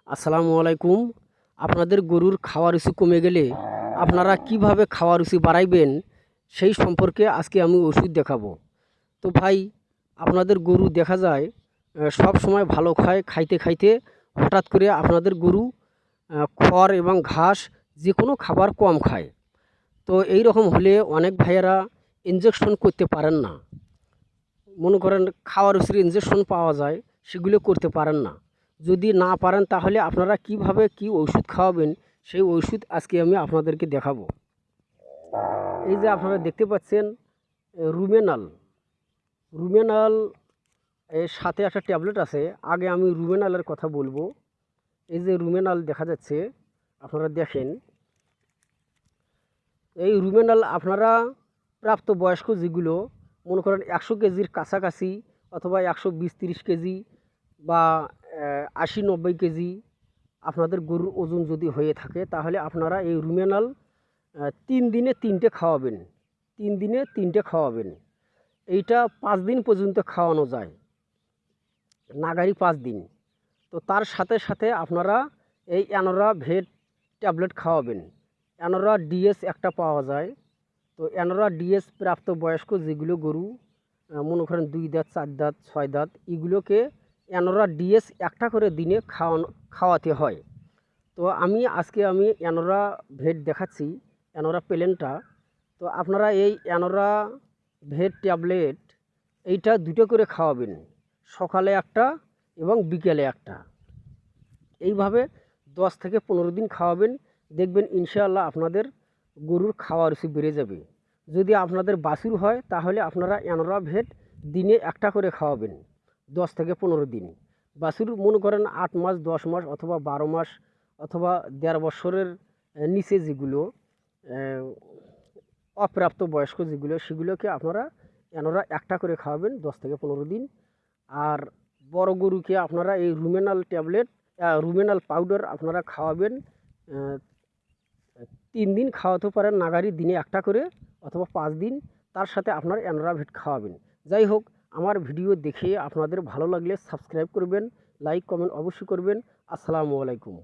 আসসালামু আলাইকুম। আপনাদের গরুর খাওয়া রুচি কমে গেলে আপনারা কিভাবে খাওয়া রুচি বাড়াইবেন সেই সম্পর্কে আজকে আমি ওষুধ দেখাবো। তো ভাই, আপনাদের গরু দেখা যায় সব সময় ভালো খায়, খাইতে খাইতে হঠাৎ করে আপনাদের গরু খড় এবং ঘাস যে কোনো খাবার কম খায়। তো এই রকম হলে অনেক ভাইয়েরা ইনজেকশন করতে পারেন না। মনে করেন খাওয়া রুচির ইনজেকশন পাওয়া যায়, সেগুলো করতে পারেন না। যদি না পারেন তাহলে আপনারা কিভাবে কি ওষুধ খাওয়াবেন সেই ওষুধ আজকে আমি আপনাদেরকে দেখাবো। এই যে আপনারা দেখতে পাচ্ছেন রুমেনাল। রুমেনাল এর সাথে একটা ট্যাবলেট আছে। আগে আমি রুমেনালের কথা বলবো। এই যে রুমেনাল দেখা যাচ্ছে, আপনারা দেখেন। এই রুমেনাল আপনারা প্রাপ্তবয়স্ক যেগুলো মনে করেন 100 কেজির কাছাকাছি অথবা 120-30 কেজি বা 80-90 কেজি আপনাদের গরুর ওজন যদি হয়ে থাকে তাহলে আপনারা এই রুমেনাল 3 দিনে 3টে খাওয়াবেন। 3 দিনে 3টে খাওয়াবেন। এইটা 5 দিন পর্যন্ত খাওয়ানো যায়, নাগারি 5 দিন। তো তার সাথে সাথে আপনারা এই অ্যানোরা ভেট ট্যাবলেট খাওয়াবেন। অ্যানোরা ডিএস একটা পাওয়া যায়। তো অ্যানোরা ডিএস প্রাপ্তবয়স্ক যেগুলো গরু মনে করেন 2 দাঁত, 4 দাঁত, 6 দাঁত, এগুলোকে অ্যানোরা ডিএস একটা করে দিনে খাওয়াতে হয়। তো আজকে আমি অ্যানোরা ভেট দেখাচ্ছি, অ্যানোরা প্লেনটা। তো আপনারা এই অ্যানোরা ভেট ট্যাবলেট এইটা 2টো করে খাওয়াবেন, সকালে একটা এবং বিকেলে একটা। এইভাবে 10 থেকে 15 দিন খাওয়াবেন। দেখবেন ইনশাআল্লাহ আপনাদের গরুর খাওয়া রুচি বেড়ে যাবে। যদি আপনাদের বাছুর হয় তাহলে আপনারা অ্যানোরা ভেট দিনে একটা করে খাওয়াবেন 10 থেকে 15 দিন। বাছুর মনে করেন 8 মাস, 10 মাস অথবা 12 মাস অথবা 1.5 বছরের নিচে যেগুলো অপ্রাপ্ত বয়স্ক যেগুলো, সেগুলোকে আপনারা অ্যানোরা একটা করে খাওয়াবেন 10 থেকে 15 দিন। আর বড় গরুকে আপনারা এই রুমেনাল ট্যাবলেট, রুমেনাল পাউডার আপনারা খাওয়াবেন। 3 দিন খাওয়াতে পারেন নাগারি, দিনে একটা করে অথবা 5 দিন। তার সাথে আপনার অ্যানোরা ভেট খাওয়াবেন। যাই হোক, আমার ভিডিও দেখে আপনাদের ভালো লাগলে সাবস্ক্রাইব করবেন, লাইক কমেন্ট অবশ্যই করবেন। আসসালামু আলাইকুম।